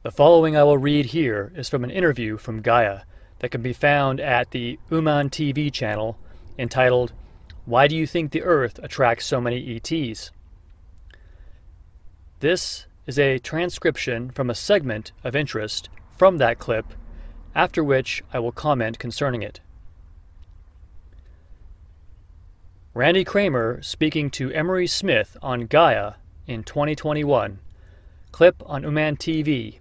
The following I will read here is from an interview from Gaia that can be found at the Uman TV channel entitled, "Why Do You Think the Earth Attracts So Many ETs?" This is a transcription from a segment of interest from that clip, after which I will comment concerning it. Randy Kramer speaking to Emery Smith on Gaia in 2021. Clip on Uman TV.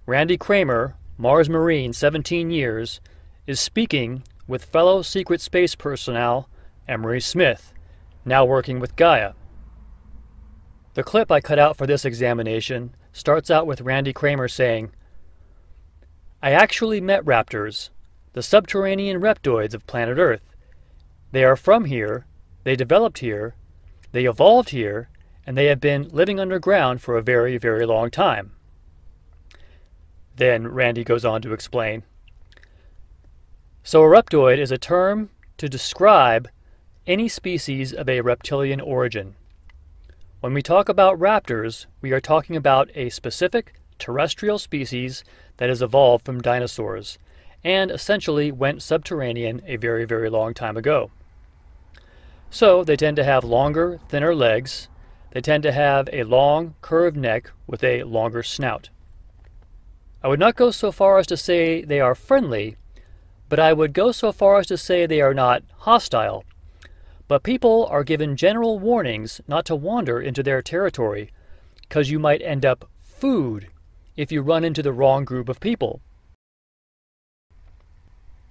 Randy Kramer, Mars Marine 17 years, is speaking with fellow secret space personnel Emery Smith, now working with Gaia. The clip I cut out for this examination starts out with Randy Kramer saying, "I actually met raptors, the subterranean reptoids of planet Earth. They are from here, they developed here, they evolved here, and they have been living underground for a very, very long time." Then Randy goes on to explain. So a reptoid is a term to describe any species of a reptilian origin. When we talk about raptors, we are talking about a specific terrestrial species that has evolved from dinosaurs and essentially went subterranean a very, very long time ago. So they tend to have longer, thinner legs. They tend to have a long, curved neck with a longer snout. I would not go so far as to say they are friendly, but I would go so far as to say they are not hostile. But people are given general warnings not to wander into their territory, because you might end up food if you run into the wrong group of people.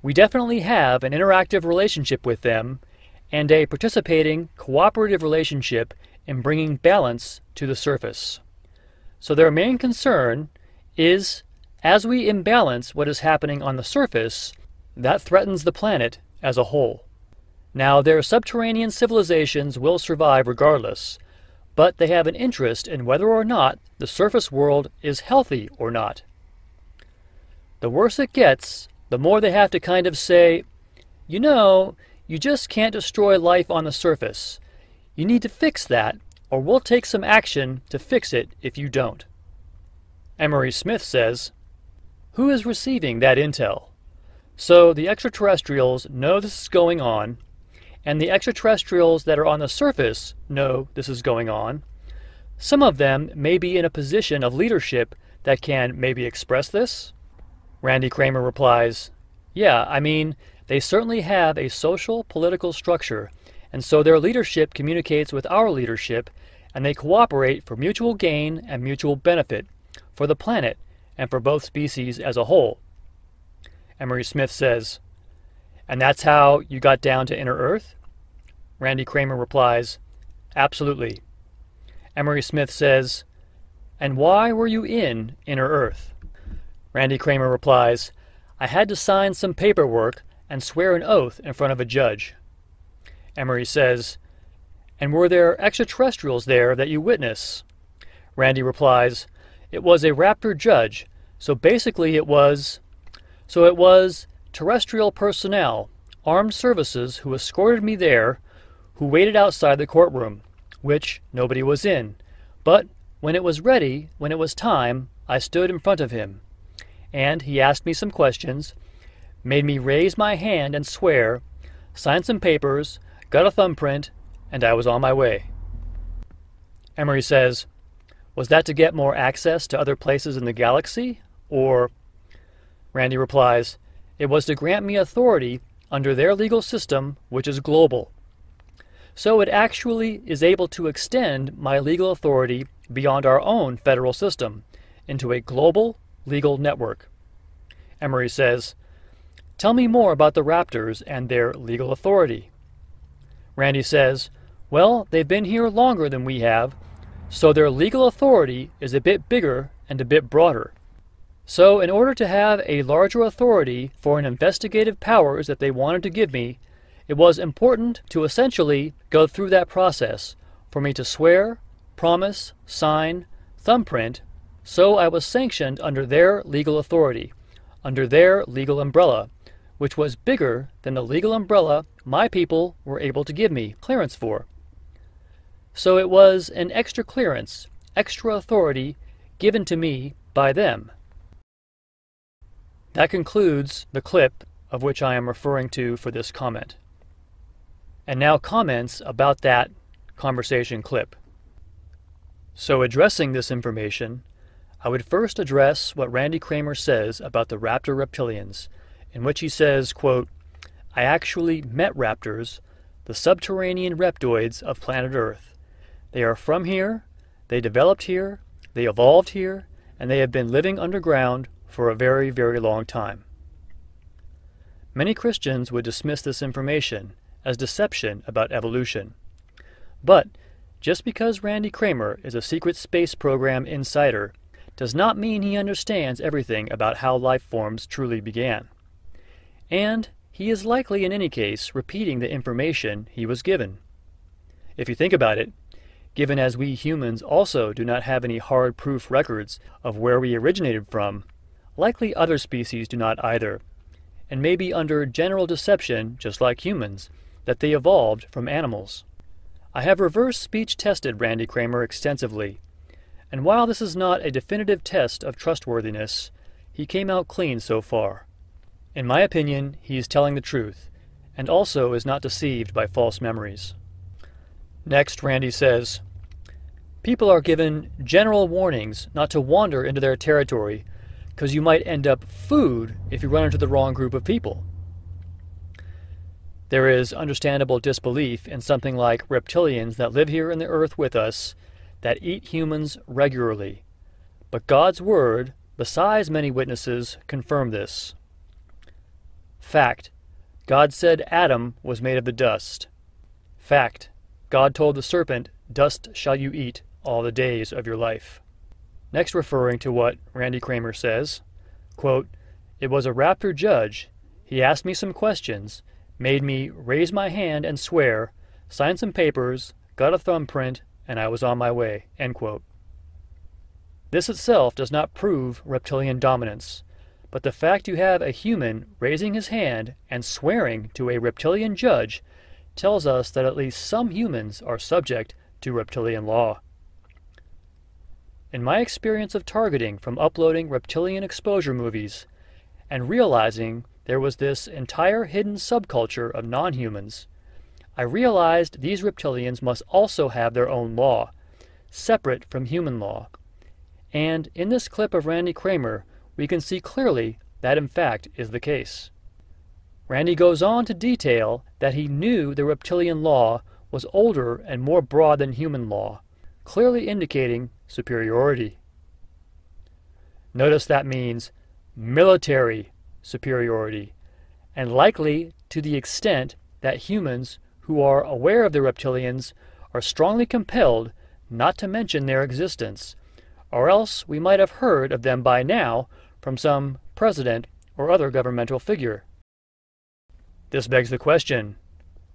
We definitely have an interactive relationship with them and a participating, cooperative relationship in bringing balance to the surface. So their main concern is, as we imbalance what is happening on the surface, that threatens the planet as a whole. Now, their subterranean civilizations will survive regardless, but they have an interest in whether or not the surface world is healthy or not. The worse it gets, the more they have to kind of say, you know, you just can't destroy life on the surface. You need to fix that, or we'll take some action to fix it if you don't. Emery Smith says, who is receiving that intel? So the extraterrestrials know this is going on, and the extraterrestrials that are on the surface know this is going on. Some of them may be in a position of leadership that can maybe express this. Randy Kramer replies, yeah, I mean, they certainly have a social, political structure, and so their leadership communicates with our leadership, and they cooperate for mutual gain and mutual benefit for the planet and for both species as a whole. Emery Smith says, and that's how you got down to Inner Earth? Randy Kramer replies, absolutely. Emery Smith says, and why were you in Inner Earth? Randy Kramer replies, I had to sign some paperwork and swear an oath in front of a judge. Emery says, and were there extraterrestrials there that you witnessed? Randy replies, it was a raptor judge, so basically it was terrestrial personnel, armed services who escorted me there, who waited outside the courtroom, which nobody was in. But when it was ready, when it was time, I stood in front of him, and he asked me some questions, made me raise my hand and swear, signed some papers, got a thumbprint, and I was on my way. Emery says, was that to get more access to other places in the galaxy, or? Randy replies, it was to grant me authority under their legal system, which is global. So it actually is able to extend my legal authority beyond our own federal system into a global legal network. Emery says, tell me more about the raptors and their legal authority. Randy says, well, they've been here longer than we have, so their legal authority is a bit bigger and a bit broader. So in order to have a larger authority for an investigative powers that they wanted to give me, it was important to essentially go through that process for me to swear, promise, sign, thumbprint, so I was sanctioned under their legal authority, under their legal umbrella, which was bigger than the legal umbrella my people were able to give me clearance for. So it was an extra clearance, extra authority given to me by them. That concludes the clip of which I am referring to for this comment. And now comments about that conversation clip. So addressing this information, I would first address what Randy Cramer says about the raptor reptilians, in which he says, quote, "I actually met raptors, the subterranean reptoids of planet Earth. They are from here, they developed here, they evolved here, and they have been living underground for a very, very long time." Many Christians would dismiss this information as deception about evolution. But just because Randy Cramer is a secret space program insider does not mean he understands everything about how life forms truly began. And he is likely in any case repeating the information he was given. If you think about it, given as we humans also do not have any hard proof records of where we originated from, likely other species do not either, and may be under general deception just like humans, that they evolved from animals. I have reverse speech tested Randy Cramer extensively, and while this is not a definitive test of trustworthiness, he came out clean so far. In my opinion, he is telling the truth, and also is not deceived by false memories. Next, Randy says, "People are given general warnings not to wander into their territory because you might end up food if you run into the wrong group of people." There is understandable disbelief in something like reptilians that live here in the earth with us that eat humans regularly. But God's word, besides many witnesses, confirm this. Fact: God said Adam was made of the dust. Fact: God told the serpent, "Dust shall you eat all the days of your life." Next, referring to what Randy Cramer says, quote, "It was a raptor judge. He asked me some questions, made me raise my hand and swear, signed some papers, got a thumbprint, and I was on my way." End quote. This itself does not prove reptilian dominance, but the fact you have a human raising his hand and swearing to a reptilian judge tells us that at least some humans are subject to reptilian law. In my experience of targeting from uploading reptilian exposure movies and realizing there was this entire hidden subculture of non-humans, I realized these reptilians must also have their own law, separate from human law. And in this clip of Randy Cramer, we can see clearly that in fact is the case. Randy goes on to detail that he knew the reptilian law was older and more broad than human law, clearly indicating superiority. Notice that means military superiority, and likely to the extent that humans who are aware of the reptilians are strongly compelled not to mention their existence, or else we might have heard of them by now from some president or other governmental figure. This begs the question,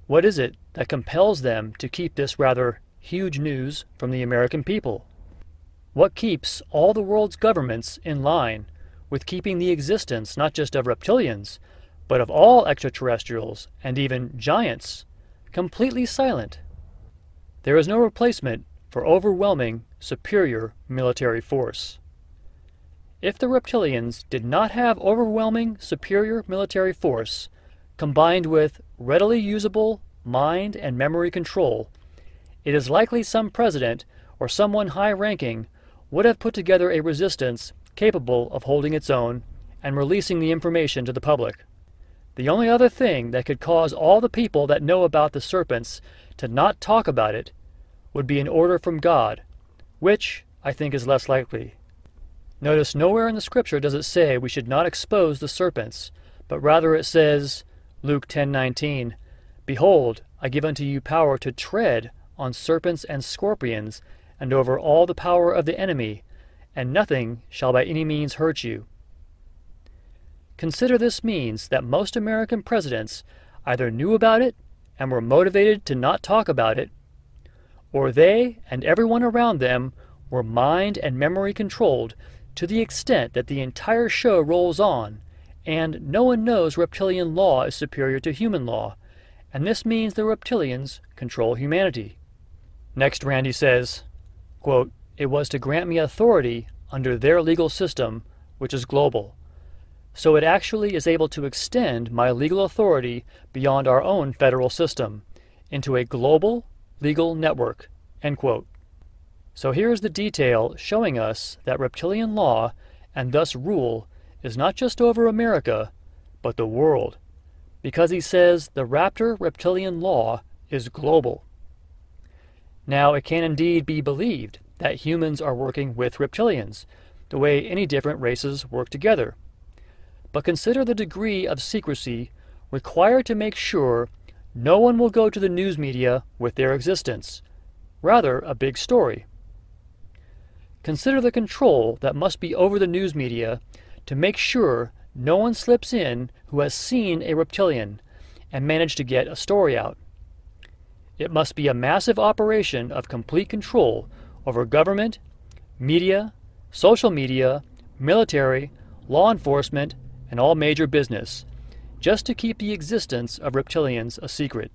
what is it that compels them to keep this rather huge news from the American people? What keeps all the world's governments in line with keeping the existence not just of reptilians, but of all extraterrestrials and even giants completely silent? There is no replacement for overwhelming, superior military force. If the reptilians did not have overwhelming, superior military force, combined with readily usable mind and memory control, it is likely some president or someone high-ranking would have put together a resistance capable of holding its own and releasing the information to the public. The only other thing that could cause all the people that know about the serpents to not talk about it would be an order from God, which I think is less likely. Notice nowhere in the scripture does it say we should not expose the serpents, but rather it says, Luke 10:19, "Behold, I give unto you power to tread on serpents and scorpions, and over all the power of the enemy, and nothing shall by any means hurt you." Consider this means that most American presidents either knew about it and were motivated to not talk about it, or they and everyone around them were mind and memory controlled to the extent that the entire show rolls on, and no one knows reptilian law is superior to human law, and this means the reptilians control humanity. Next, Randy says, quote, "It was to grant me authority under their legal system, which is global. So it actually is able to extend my legal authority beyond our own federal system into a global legal network." End quote. So here's the detail showing us that reptilian law, and thus rule, is not just over America, but the world, because he says the raptor reptilian law is global. Now, it can indeed be believed that humans are working with reptilians, the way any different races work together. But consider the degree of secrecy required to make sure no one will go to the news media with their existence, rather a big story. Consider the control that must be over the news media to make sure no one slips in who has seen a reptilian and managed to get a story out. It must be a massive operation of complete control over government, media, social media, military, law enforcement, and all major business, just to keep the existence of reptilians a secret.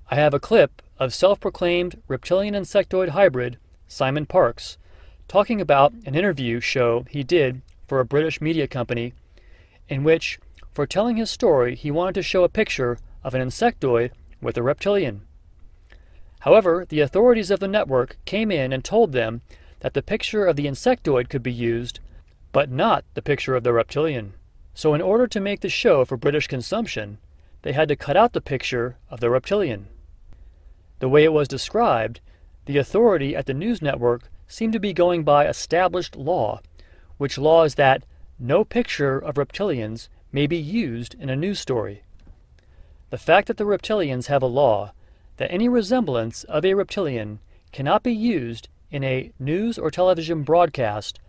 I have a clip of self-proclaimed reptilian insectoid hybrid Simon Parkes talking about an interview show he did for a British media company, in which, for telling his story, he wanted to show a picture of an insectoid with a reptilian. However, the authorities of the network came in and told them that the picture of the insectoid could be used, but not the picture of the reptilian. So in order to make the show for British consumption, they had to cut out the picture of the reptilian. The way it was described, the authority at the news network seemed to be going by established law, which law is that no picture of reptilians may be used in a news story. The fact that the reptilians have a law that any resemblance of a reptilian cannot be used in a news or television broadcast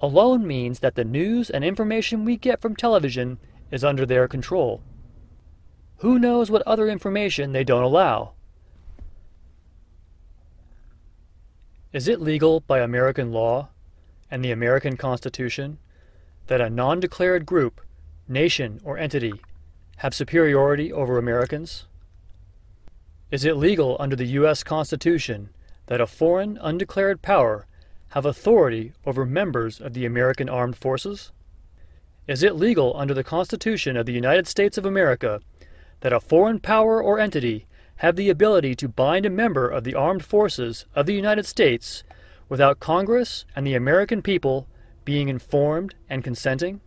alone means that the news and information we get from television is under their control. Who knows what other information they don't allow? Is it legal by American law and the American Constitution that a non-declared group, nation, or entity have superiority over Americans? Is it legal under the U.S. Constitution that a foreign, undeclared power have authority over members of the American Armed Forces? Is it legal under the Constitution of the United States of America that a foreign power or entity have the ability to bind a member of the armed forces of the United States without Congress and the American people being informed and consenting?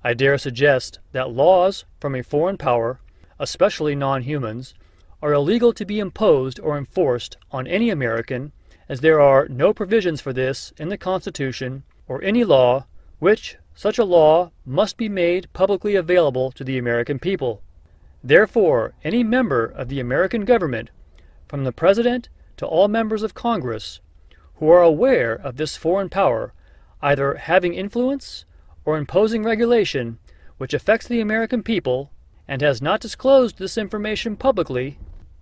I dare suggest that laws from a foreign power, especially non-humans, are illegal to be imposed or enforced on any American, as there are no provisions for this in the Constitution or any law which such a law must be made publicly available to the American people. Therefore, any member of the American government, from the President to all members of Congress, who are aware of this foreign power, either having influence or imposing regulation which affects the American people, and has not disclosed this information publicly,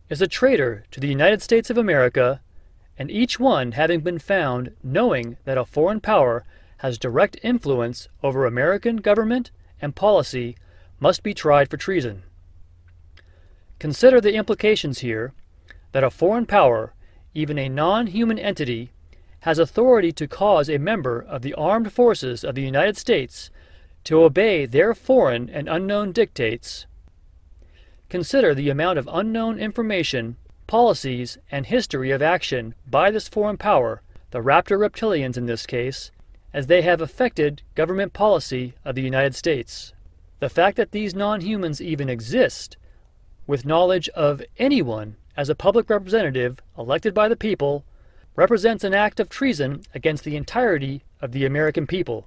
is a traitor to the United States of America, and each one having been found knowing that a foreign power has direct influence over American government and policy must be tried for treason. Consider the implications here that a foreign power, even a non-human entity, has authority to cause a member of the armed forces of the United States to obey their foreign and unknown dictates. Consider the amount of unknown information, policies, and history of action by this foreign power, the raptor reptilians in this case, as they have affected government policy of the United States. The fact that these non-humans even exist, with knowledge of anyone as a public representative elected by the people, represents an act of treason against the entirety of the American people.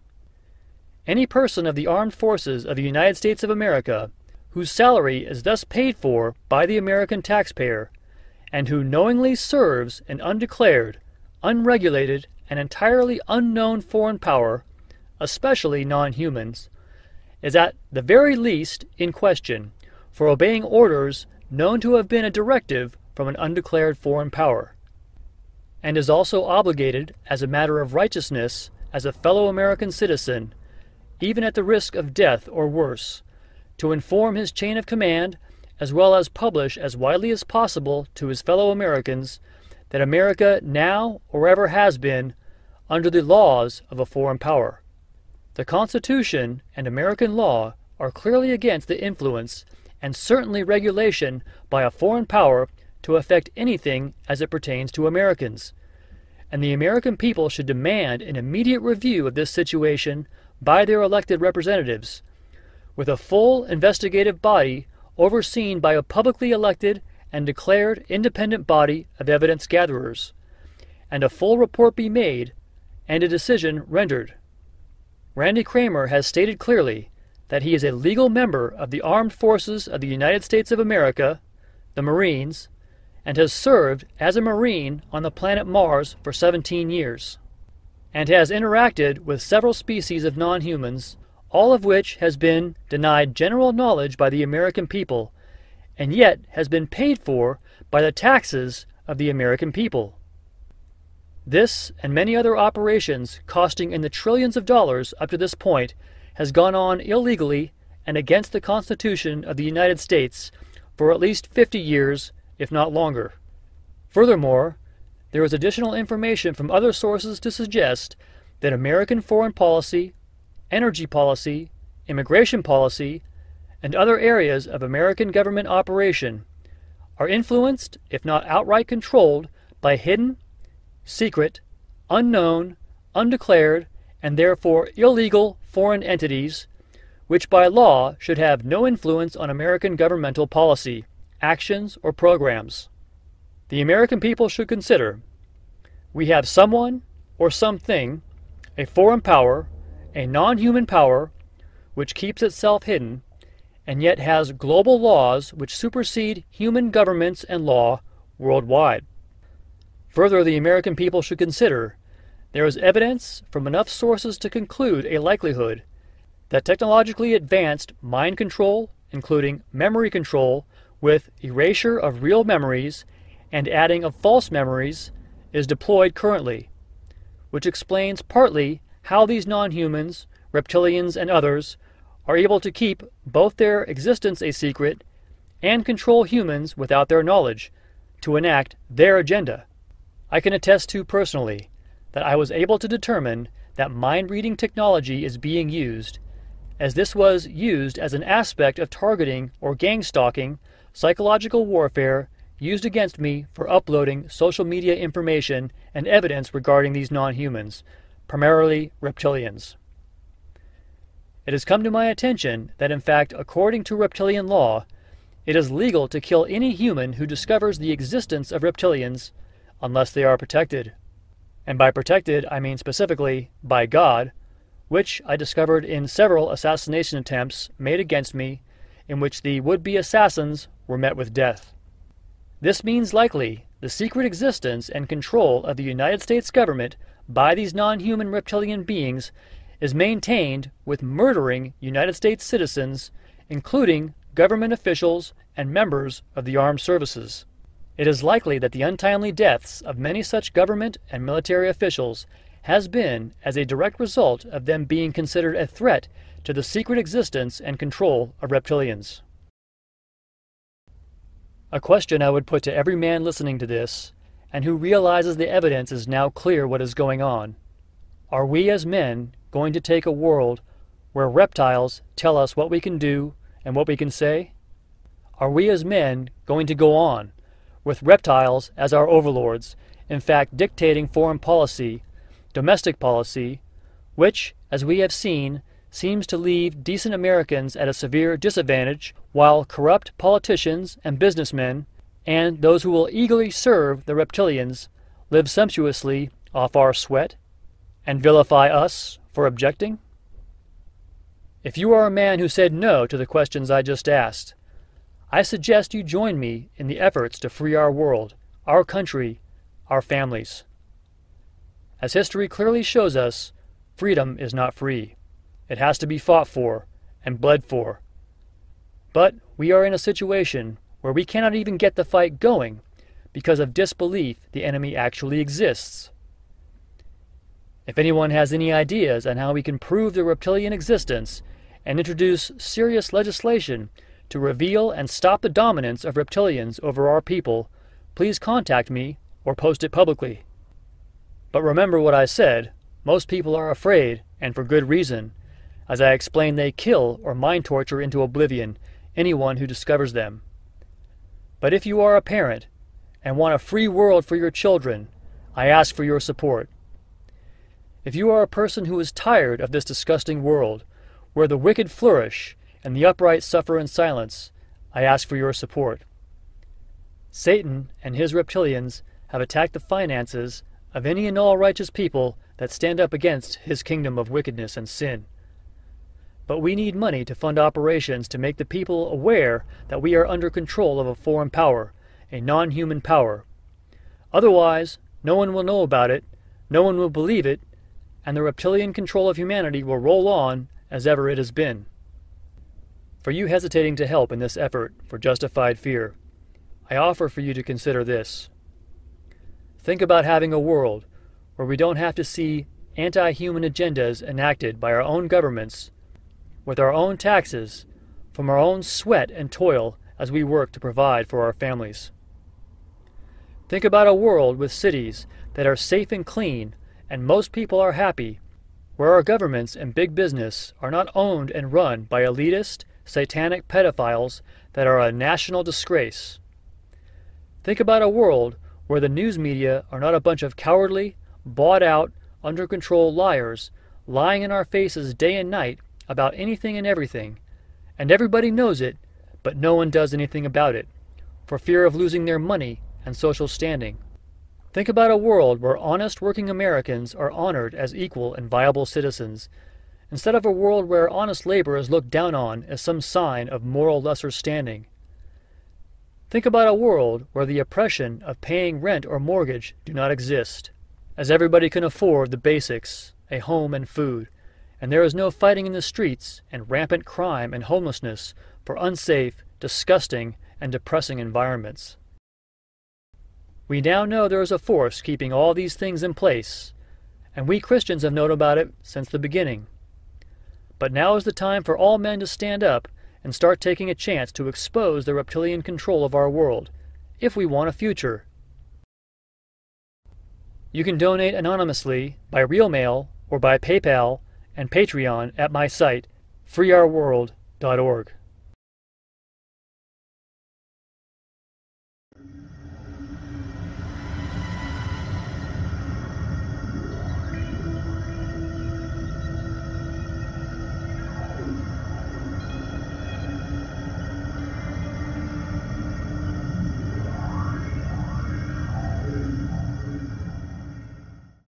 Any person of the armed forces of the United States of America whose salary is thus paid for by the American taxpayer, and who knowingly serves an undeclared, unregulated, and entirely unknown foreign power, especially non-humans, is at the very least in question for obeying orders known to have been a directive from an undeclared foreign power, and is also obligated as a matter of righteousness as a fellow American citizen, even at the risk of death or worse, to inform his chain of command as well as publish as widely as possible to his fellow Americans that America now or ever has been under the laws of a foreign power. The Constitution and American law are clearly against the influence and certainly regulation by a foreign power to affect anything as it pertains to Americans, and the American people should demand an immediate review of this situation by their elected representatives, with a full investigative body overseen by a publicly elected and declared independent body of evidence gatherers, and a full report be made and a decision rendered. Randy Kramer has stated clearly that he is a legal member of the Armed Forces of the United States of America, the Marines, and has served as a Marine on the planet Mars for 17 years, and has interacted with several species of non-humans, all of which has been denied general knowledge by the American people, and yet has been paid for by the taxes of the American people. This and many other operations costing in the trillions of dollars up to this point has gone on illegally and against the Constitution of the United States for at least 50 years, if not longer. Furthermore, there is additional information from other sources to suggest that American foreign policy, energy policy, immigration policy, and other areas of American government operation are influenced, if not outright controlled, by hidden, secret, unknown, undeclared, and therefore illegal foreign entities, which by law should have no influence on American governmental policy, actions, or programs. The American people should consider: we have someone or something, a foreign power, a non-human power, which keeps itself hidden, and yet has global laws which supersede human governments and law worldwide. Further, the American people should consider there is evidence from enough sources to conclude a likelihood that technologically advanced mind control, including memory control with erasure of real memories and adding of false memories, is deployed currently, which explains partly how these non-humans, reptilians, and others are able to keep both their existence a secret and control humans without their knowledge to enact their agenda. I can attest to personally that I was able to determine that mind-reading technology is being used, as this was used as an aspect of targeting or gang-stalking, psychological warfare used against me for uploading social media information and evidence regarding these non-humans, primarily reptilians. It has come to my attention that in fact, according to reptilian law, it is legal to kill any human who discovers the existence of reptilians unless they are protected. And by protected, I mean specifically by God, which I discovered in several assassination attempts made against me, in which the would-be assassins were met with death. This means likely the secret existence and control of the United States government by these non-human reptilian beings is maintained with murdering United States citizens, including government officials and members of the armed services. It is likely that the untimely deaths of many such government and military officials has been as a direct result of them being considered a threat to the secret existence and control of reptilians. A question I would put to every man listening to this, and who realizes the evidence is now clear what is going on: are we as men going to take a world where reptiles tell us what we can do and what we can say? Are we as men going to go on with reptiles as our overlords, in fact dictating foreign policy, domestic policy, which, as we have seen, seems to leave decent Americans at a severe disadvantage, while corrupt politicians and businessmen, and those who will eagerly serve the reptilians, live sumptuously off our sweat, and vilify us for objecting? If you are a man who said no to the questions I just asked, I suggest you join me in the efforts to free our world, our country, our families. As history clearly shows us, freedom is not free. It has to be fought for and bled for. But we are in a situation where we cannot even get the fight going because of disbelief the enemy actually exists. If anyone has any ideas on how we can prove the reptilian existence and introduce serious legislation to reveal and stop the dominance of reptilians over our people, please contact me or post it publicly. But remember what I said, Most people are afraid, and for good reason. As I explained, they kill or mind torture into oblivion anyone who discovers them. But if you are a parent and want a free world for your children, I ask for your support. If you are a person who is tired of this disgusting world, where the wicked flourish and the upright suffer in silence, I ask for your support. Satan and his reptilians have attacked the finances of any and all righteous people that stand up against his kingdom of wickedness and sin. But we need money to fund operations to make the people aware that we are under control of a foreign power, a non-human power. Otherwise, no one will know about it, no one will believe it, and the reptilian control of humanity will roll on as ever it has been. For you hesitating to help in this effort for justified fear, I offer for you to consider this. Think about having a world where we don't have to see anti-human agendas enacted by our own governments, with our own taxes, from our own sweat and toil as we work to provide for our families. Think about a world with cities that are safe and clean, and most people are happy, where our governments and big business are not owned and run by elitist, satanic pedophiles that are a national disgrace. Think about a world where the news media are not a bunch of cowardly, bought-out, under-control liars lying in our faces day and night about anything and everything, and everybody knows it, but no one does anything about it, for fear of losing their money and social standing. Think about a world where honest working Americans are honored as equal and viable citizens, instead of a world where honest labor is looked down on as some sign of moral lesser standing. Think about a world where the oppression of paying rent or mortgage do not exist, as everybody can afford the basics, a home and food, and there is no fighting in the streets and rampant crime and homelessness for unsafe, disgusting, and depressing environments. We now know there is a force keeping all these things in place, and we Christians have known about it since the beginning. But now is the time for all men to stand up and start taking a chance to expose the reptilian control of our world, if we want a future. You can donate anonymously by real mail or by PayPal and Patreon at my site, freeourworld.org.